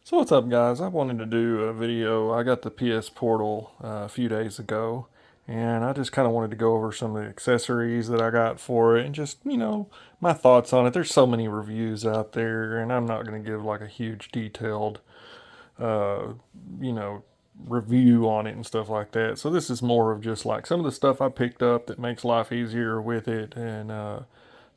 So what's up, guys? I wanted to do a video. I got the PSPortal a few days ago, and I just kind of wanted to go over some of the accessories that I got for it and just, my thoughts on it. There's so many reviews out there, and I'm not going to give like a huge detailed, uh, you know, review on it and stuff like that. So this is more of just like some of the stuff I picked up that makes life easier with it and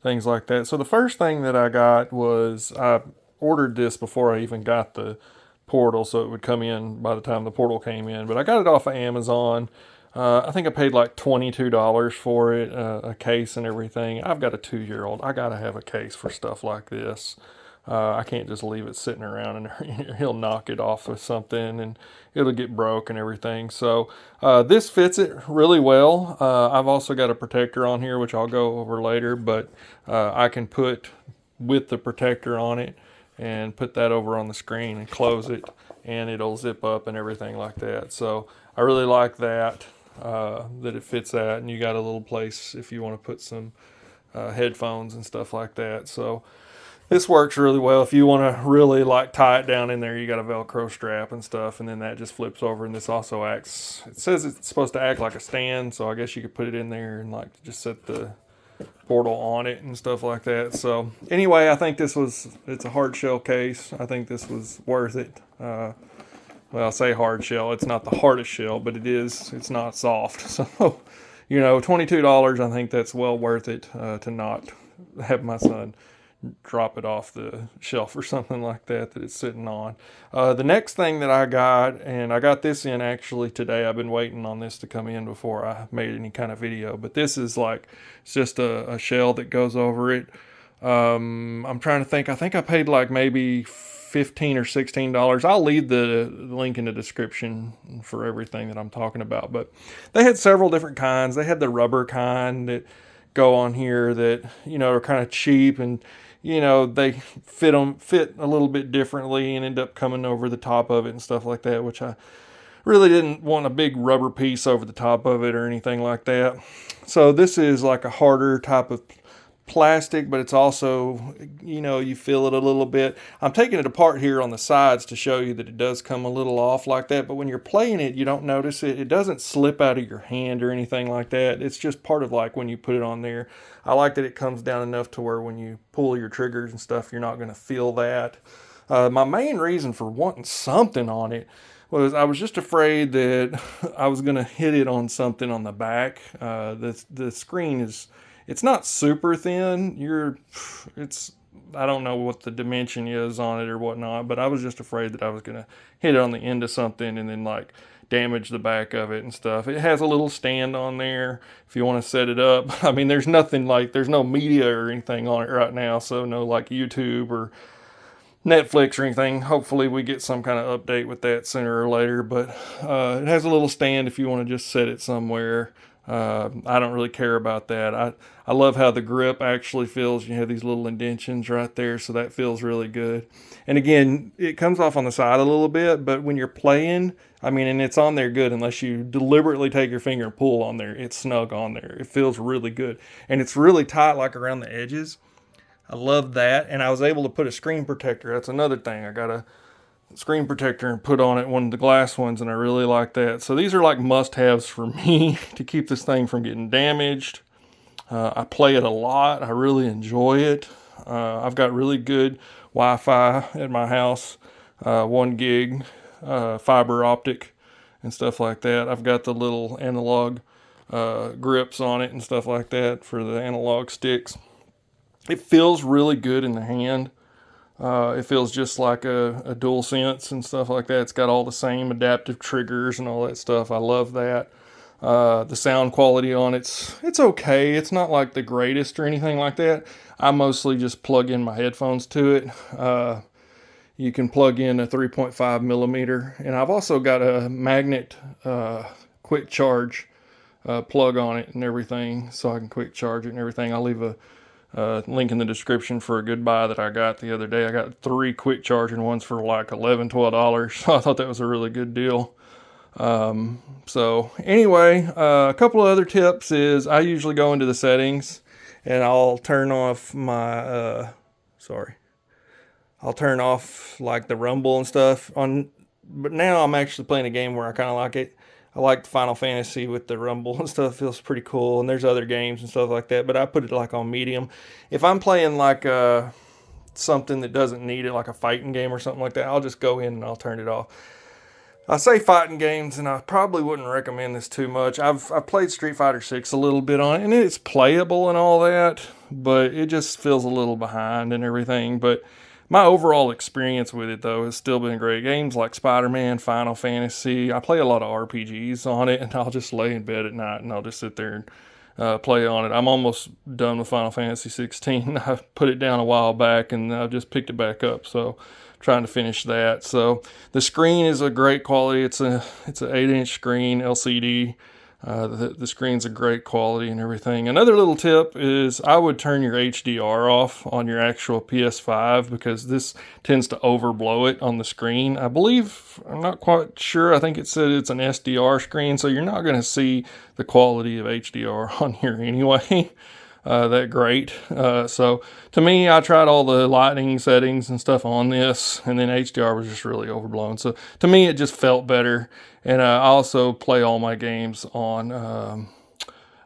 things like that. So the first thing that I got was I ordered this before I even got the portal, so it would come in by the time the portal came in. But I got it off of Amazon. I think I paid like $22 for it, a case and everything. I've got a 2 year old. I got to have a case for stuff like this. I can't just leave it sitting around and he'll knock it off with something and it'll get broke and everything. So this fits it really well. I've also got a protector on here, which I'll go over later, but I can put with the protector on it and put that over on the screen and close it and it'll zip up and everything like that. So I really like that, that it fits that, and you got a little place if you want to put some headphones and stuff like that. So this works really well. If you want to really like tie it down in there, you got a Velcro strap and stuff, and then that just flips over. And this also acts, it says it's supposed to act like a stand, so I guess you could put it in there and like just set the portal on it and stuff like that. So anyway, I think it's a hard shell case. I think this was worth it. Well, I say hard shell. It's not the hardest shell, but it's not soft. So, $22, I think that's well worth it to not have my son drop it off the shelf or something like that it's sitting on. The next thing that I got, and I got this in actually today. I've been waiting on this to come in before I made any kind of video, but this is like, it's just a shell that goes over it. I'm trying to think. I think I paid like maybe $15 or $16. I'll leave the link in the description for everything that I'm talking about. But they had several different kinds. They had the rubber kind that go on here that are kind of cheap, and they fit a little bit differently and end up coming over the top of it and stuff like that, which I really didn't want a big rubber piece over the top of it or anything like that. So this is like a harder type of plastic, but it's also, you feel it a little bit. I'm taking it apart here on the sides to show you that it does come a little off like that, but when you're playing it, you don't notice it. It doesn't slip out of your hand or anything like that. It's just part of like when you put it on there. I like that it comes down enough to where when you pull your triggers and stuff, you're not going to feel that. My main reason for wanting something on it was I was just afraid that I was going to hit it on something on the back. The screen it's not super thin. I don't know what the dimension is on it or whatnot, but I was just afraid that I was going to hit it on the end of something and then like damage the back of it and stuff. It has a little stand on there if you want to set it up. I mean, there's no media or anything on it right now, so no like YouTube or Netflix or anything. Hopefully we get some kind of update with that sooner or later, but it has a little stand if you want to just set it somewhere. I don't really care about that. I love how the grip actually feels. You have these little indentions right there, so that feels really good. And again, it comes off on the side a little bit, but when you're playing, I mean, and it's on there good unless you deliberately take your finger and pull on there. It's snug on there. It feels really good. And it's really tight like around the edges. I love that. And I was able to put a screen protector. That's another thing. I got a screen protector and put on it one of the glass ones, and I really like that. So these are like must-haves for me to keep this thing from getting damaged. I play it a lot. I really enjoy it. I've got really good Wi-Fi at my house, 1 gig fiber optic and stuff like that. I've got the little analog grips on it and stuff like that for the analog sticks. It feels really good in the hand. It feels just like a dual sense and stuff like that. It's got all the same adaptive triggers and all that stuff. I love that. The sound quality on it's okay. It's not like the greatest or anything like that. I mostly just plug in my headphones to it. You can plug in a 3.5 millimeter, and I've also got a magnet quick charge plug on it and everything, so I can quick charge it and everything. I'll leave a link in the description for a good buy that I got the other day. I got 3 quick charging ones for like $11, $12. So I thought that was a really good deal. So anyway, a couple of other tips is I usually go into the settings and I'll turn off my, I'll turn off like the rumble and stuff on. But now I'm actually playing a game where I kind of like it. I like the Final Fantasy with the rumble and stuff. It feels pretty cool. And there's other games and stuff like that. But I put it like on medium. If I'm playing like something that doesn't need it, like a fighting game or something like that, I'll just go in and I'll turn it off. I say fighting games, and I probably wouldn't recommend this too much. I've played Street Fighter 6 a little bit on it, and it's playable and all that, but it just feels a little behind and everything. But my overall experience with it, though, has still been great. Games like Spider-Man, Final Fantasy. I play a lot of RPGs on it, and I'll just lay in bed at night and I'll just sit there and play on it. I'm almost done with Final Fantasy 16. I put it down a while back, and I've just picked it back up. So trying to finish that. So the screen is a great quality. It's an 8-inch screen LCD. The screen's a great quality and everything. Another little tip is I would turn your HDR off on your actual PS5 because this tends to overblow it on the screen. I believe, I'm not quite sure, I think it said it's an SDR screen, so you're not going to see the quality of HDR on here anyway. That great. So to me, I tried all the lighting settings and stuff on this, and then HDR was just really overblown. So to me, it just felt better. And I also play all my games on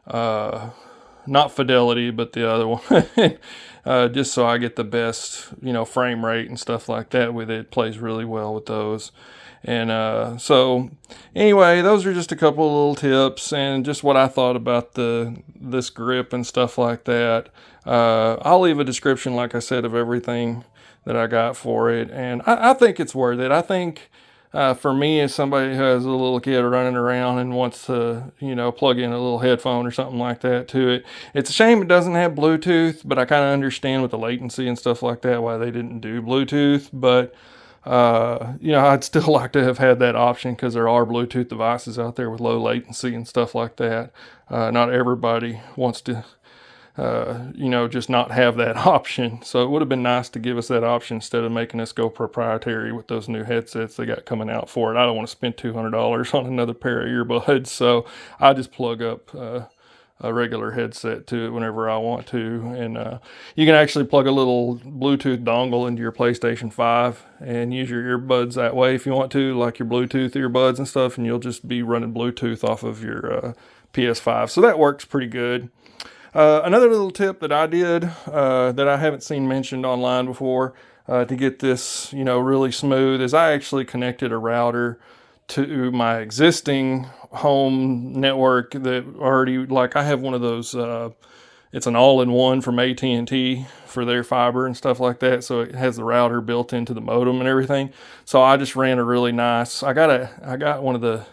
not Fidelity, but the other one, just so I get the best, frame rate and stuff like that with it. It plays really well with those. And so anyway, those are just a couple of little tips and just what I thought about this grip and stuff like that. I'll leave a description, like I said, of everything that I got for it, and I think it's worth it. I think for me, as somebody who has a little kid running around and wants to, plug in a little headphone or something like that to it, it's a shame it doesn't have Bluetooth, but I kind of understand with the latency and stuff like that why they didn't do Bluetooth, but I'd still like to have had that option because there are Bluetooth devices out there with low latency and stuff like that. Not everybody wants to, just not have that option. So it would have been nice to give us that option instead of making us go proprietary with those new headsets they got coming out for it. I don't want to spend $200 on another pair of earbuds, so I just plug up a regular headset to it whenever I want to. And you can actually plug a little Bluetooth dongle into your PlayStation 5 and use your earbuds that way if you want to, like your Bluetooth earbuds and stuff, and you'll just be running Bluetooth off of your PS5. So that works pretty good. Another little tip that I did that I haven't seen mentioned online before to get this, really smooth is I actually connected a router to my existing home network that already, like, I have one of those, it's an all-in-one from AT&T for their fiber and stuff like that, so it has the router built into the modem and everything. So I just ran a really nice, I got one of the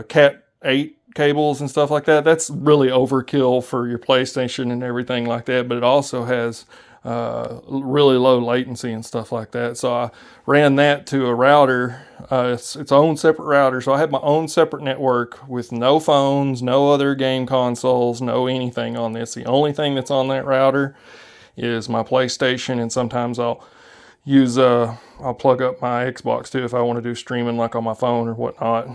Cat 8 cables and stuff like that. That's really overkill for your PlayStation and everything like that, but it also has really low latency and stuff like that. So I ran that to a router, its own separate router. So I have my own separate network with no phones, no other game consoles, no anything on this. The only thing that's on that router is my PlayStation, and sometimes I'll plug up my Xbox too if I want to do streaming like on my phone or whatnot.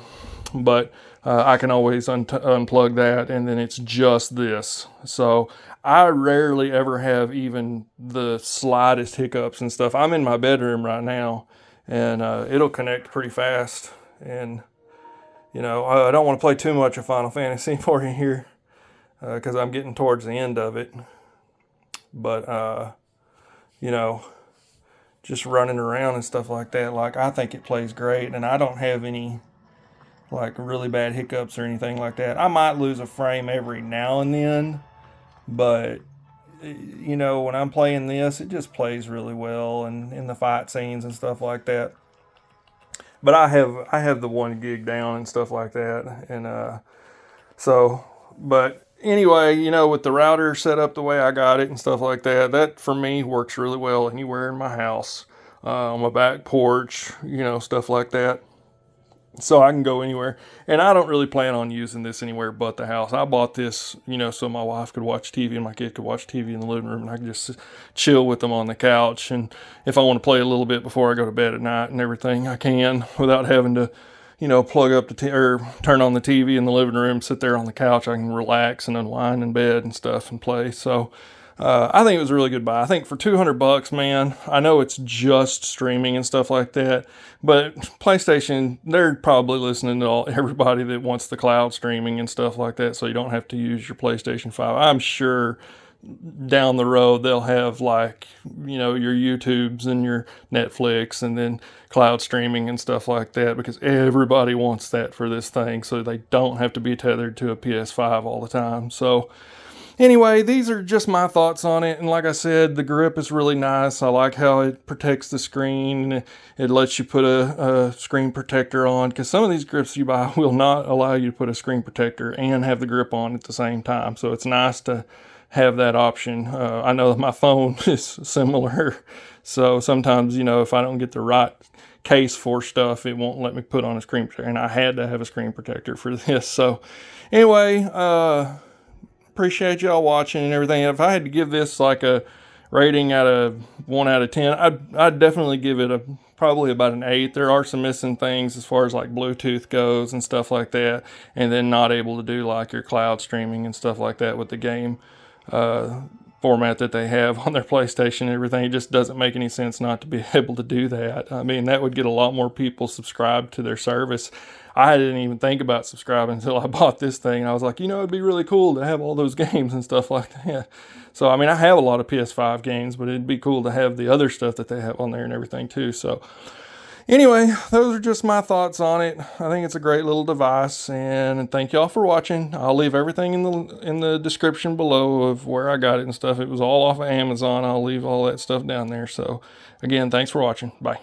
But I can always unplug that, and then it's just this. So I rarely ever have even the slightest hiccups and stuff. I'm in my bedroom right now, and it'll connect pretty fast. And, I don't want to play too much of Final Fantasy for you here because I'm getting towards the end of it. But, just running around and stuff like that, like, I think it plays great, and I don't have any like really bad hiccups or anything like that. I might lose a frame every now and then, but when I'm playing this, it just plays really well, and in the fight scenes and stuff like that. But I have the 1 gig down and stuff like that, and but anyway, with the router set up the way I got it and stuff like that, that for me works really well anywhere in my house, on my back porch, stuff like that. So I can go anywhere. And I don't really plan on using this anywhere but the house. I bought this, so my wife could watch TV and my kid could watch TV in the living room, and I could just chill with them on the couch. And if I want to play a little bit before I go to bed at night and everything, I can without having to, plug up or turn on the TV in the living room, sit there on the couch. I can relax and unwind in bed and stuff and play. So I think it was a really good buy. I think for $200, man, I know it's just streaming and stuff like that, but PlayStation, they're probably listening to everybody that wants the cloud streaming and stuff like that, so you don't have to use your PlayStation 5. I'm sure down the road they'll have, like, your YouTubes and your Netflix and then cloud streaming and stuff like that, because everybody wants that for this thing, so they don't have to be tethered to a PS5 all the time. So anyway, these are just my thoughts on it. And like I said, the grip is really nice. I like how it protects the screen. It lets you put a screen protector on, because some of these grips you buy will not allow you to put a screen protector and have the grip on at the same time. So it's nice to have that option. I know that my phone is similar. So sometimes, if I don't get the right case for stuff, it won't let me put on a screen protector. And I had to have a screen protector for this. So anyway, appreciate y'all watching and everything. If I had to give this like a rating out of 1 out of 10, I'd definitely give it probably about an 8. There are some missing things as far as like Bluetooth goes and stuff like that, and then not able to do like your cloud streaming and stuff like that with the game format that they have on their PlayStation and everything. It just doesn't make any sense not to be able to do that. I mean, that would get a lot more people subscribed to their service. I didn't even think about subscribing until I bought this thing. I was like, it'd be really cool to have all those games and stuff like that. So, I mean, I have a lot of PS5 games, but it'd be cool to have the other stuff that they have on there and everything too. So anyway, those are just my thoughts on it. I think it's a great little device, and thank y'all for watching. I'll leave everything in the description below of where I got it and stuff. It was all off of Amazon. I'll leave all that stuff down there. So again, thanks for watching. Bye.